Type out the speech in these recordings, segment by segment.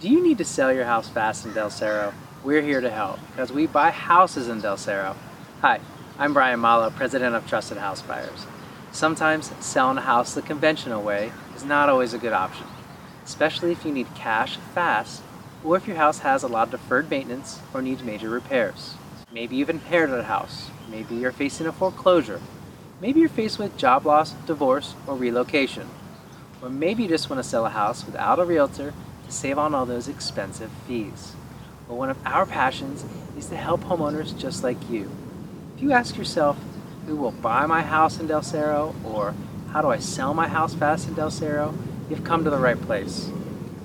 Do you need to sell your house fast in Del Cerro? We're here to help because we buy houses in Del Cerro. Hi, I'm Brian Malo, president of Trusted House Buyers. Sometimes selling a house the conventional way is not always a good option, especially if you need cash fast or if your house has a lot of deferred maintenance or needs major repairs. Maybe you've inherited a house, maybe you're facing a foreclosure, maybe you're faced with job loss, divorce, or relocation. Or maybe you just want to sell a house without a realtor to save on all those expensive fees. Well, one of our passions is to help homeowners just like you. If you ask yourself, who will buy my house in Del Cerro, or how do I sell my house fast in Del Cerro, you've come to the right place.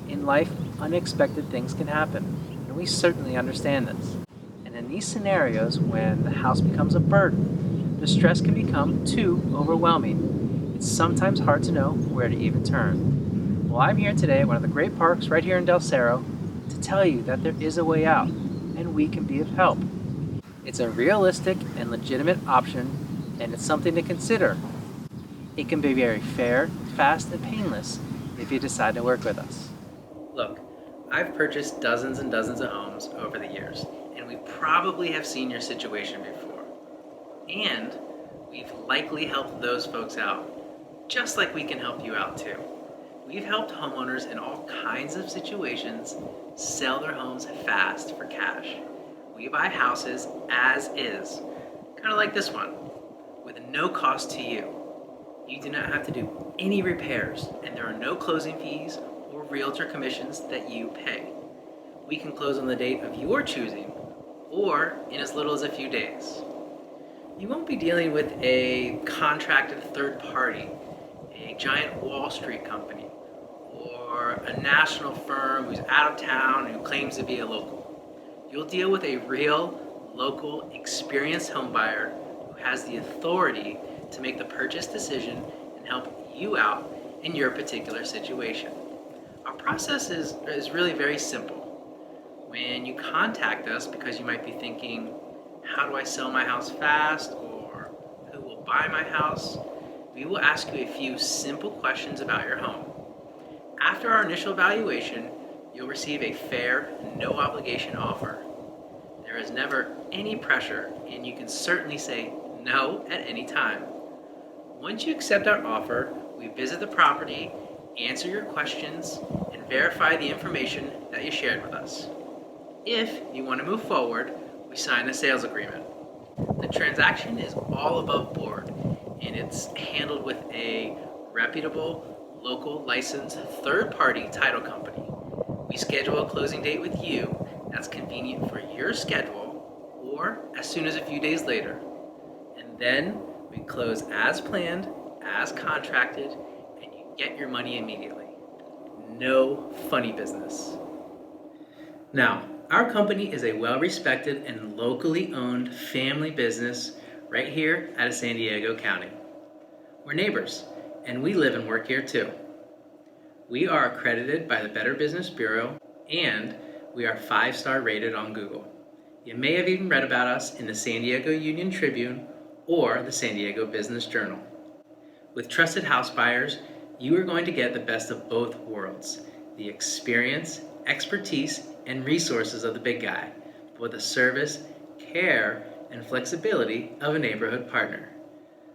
In life, unexpected things can happen, and we certainly understand this. And in these scenarios, when the house becomes a burden, the stress can become too overwhelming. It's sometimes hard to know where to even turn. Well, I'm here today at one of the great parks right here in Del Cerro to tell you that there is a way out, and we can be of help. It's a realistic and legitimate option, and it's something to consider. It can be very fair, fast, and painless if you decide to work with us. Look, I've purchased dozens and dozens of homes over the years, and we probably have seen your situation before. And we've likely helped those folks out, just like we can help you out too. We've helped homeowners in all kinds of situations sell their homes fast for cash. We buy houses as is, kind of like this one, with no cost to you. You do not have to do any repairs, and there are no closing fees or realtor commissions that you pay. We can close on the date of your choosing, or in as little as a few days. You won't be dealing with a contracted third party, a giant Wall Street company, or a national firm who's out of town and who claims to be a local. You'll deal with a real, local, experienced homebuyer who has the authority to make the purchase decision and help you out in your particular situation. Our process is really very simple. When you contact us because you might be thinking, how do I sell my house fast, or who will buy my house, we will ask you a few simple questions about your home. After our initial evaluation, you'll receive a fair, no obligation offer. There is never any pressure, and you can certainly say no at any time. Once you accept our offer, we visit the property, answer your questions, and verify the information that you shared with us. If you want to move forward, we sign a sales agreement. The transaction is all above board, and it's handled with a reputable, local licensed third-party title company. We schedule a closing date with you that's convenient for your schedule, or as soon as a few days later. And then we close as planned, as contracted, and you get your money immediately. No funny business. Now, our company is a well-respected and locally owned family business right here out of San Diego County. We're neighbors, and we live and work here too. We are accredited by the Better Business Bureau, and we are 5-star rated on Google. You may have even read about us in the San Diego Union Tribune or the San Diego Business Journal. With Trusted House Buyers, you are going to get the best of both worlds, the experience, expertise, and resources of the big guy, but with the service, care, and flexibility of a neighborhood partner.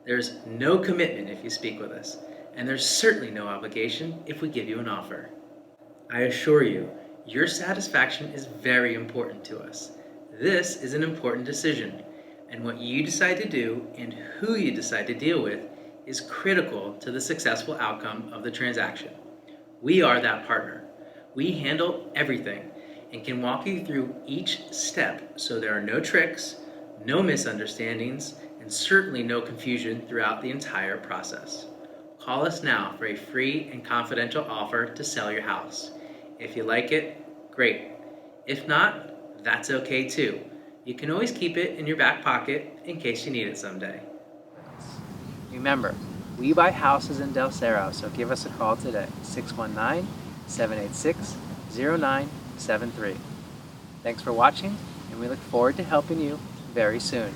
There's no commitment if you speak with us, and there's certainly no obligation if we give you an offer. I assure you, your satisfaction is very important to us. This is an important decision, and what you decide to do and who you decide to deal with is critical to the successful outcome of the transaction. We are that partner. We handle everything and can walk you through each step so there are no tricks, no misunderstandings, and certainly no confusion throughout the entire process. Call us now for a free and confidential offer to sell your house. If you like it, great. If not, that's okay too. You can always keep it in your back pocket in case you need it someday. Remember, we buy houses in Del Cerro, so give us a call today, 619-786-0973. Thanks for watching, and we look forward to helping you very soon.